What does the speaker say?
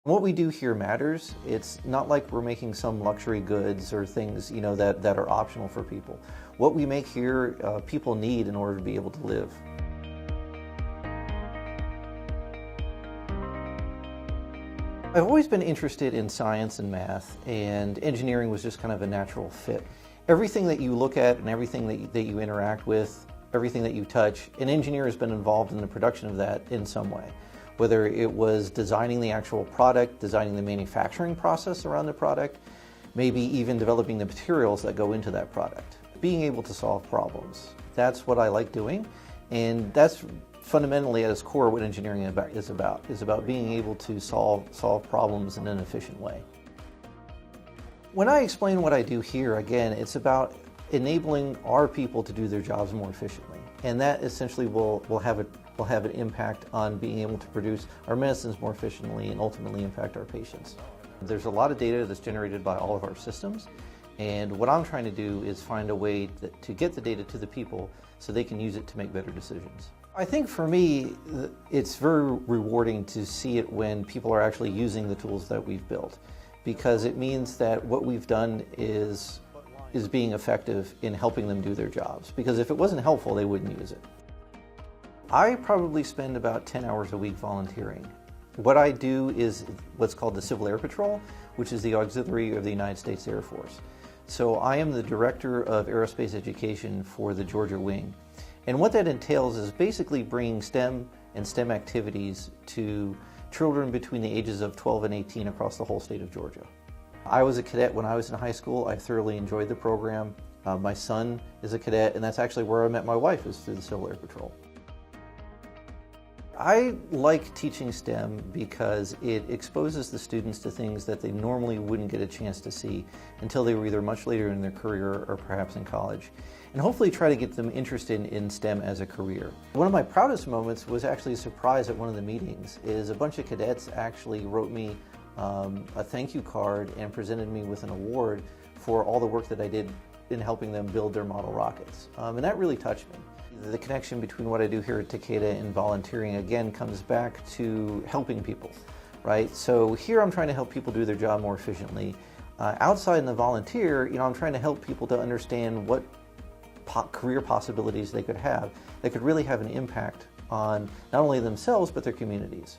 What we do here matters. It's not like we're making some luxury goods or things, that are optional for people. What we make here, people need in order to be able to live. I've always been interested in science and math, and engineering was just kind of a natural fit. Everything that you look at and everything that you interact with, everything that you touch, an engineer has been involved in the production of that in some way. Whether it was designing the actual product, designing the manufacturing process around the product, maybe even developing the materials that go into that product. Being able to solve problems. That's what I like doing, and that's fundamentally at its core what engineering is about being able to solve problems in an efficient way. When I explain what I do here, again, it's about enabling our people to do their jobs more efficiently, and that essentially will have an impact on being able to produce our medicines more efficiently and ultimately impact our patients. There's a lot of data that's generated by all of our systems, and what I'm trying to do is find a way to get the data to the people so they can use it to make better decisions. I think for me, it's very rewarding to see it when people are actually using the tools that we've built, because it means that what we've done is being effective in helping them do their jobs, because if it wasn't helpful, they wouldn't use it. I probably spend about 10 hours a week volunteering. What I do is what's called the Civil Air Patrol, which is the auxiliary of the United States Air Force. So I am the Director of Aerospace Education for the Georgia Wing. And what that entails is basically bringing STEM and STEM activities to children between the ages of 12 and 18 across the whole state of Georgia. I was a cadet when I was in high school. I thoroughly enjoyed the program. My son is a cadet, and that's actually where I met my wife, is through the Civil Air Patrol. I like teaching STEM because it exposes the students to things that they normally wouldn't get a chance to see until they were either much later in their career or perhaps in college, and hopefully try to get them interested in STEM as a career. One of my proudest moments was actually a surprise at one of the meetings. A bunch of cadets actually wrote me a thank you card and presented me with an award for all the work that I did in helping them build their model rockets, and that really touched me. The connection between what I do here at Takeda and volunteering again comes back to helping people, right? So here I'm trying to help people do their job more efficiently. Outside in the volunteer, I'm trying to help people to understand what career possibilities they could have that could really have an impact on not only themselves but their communities.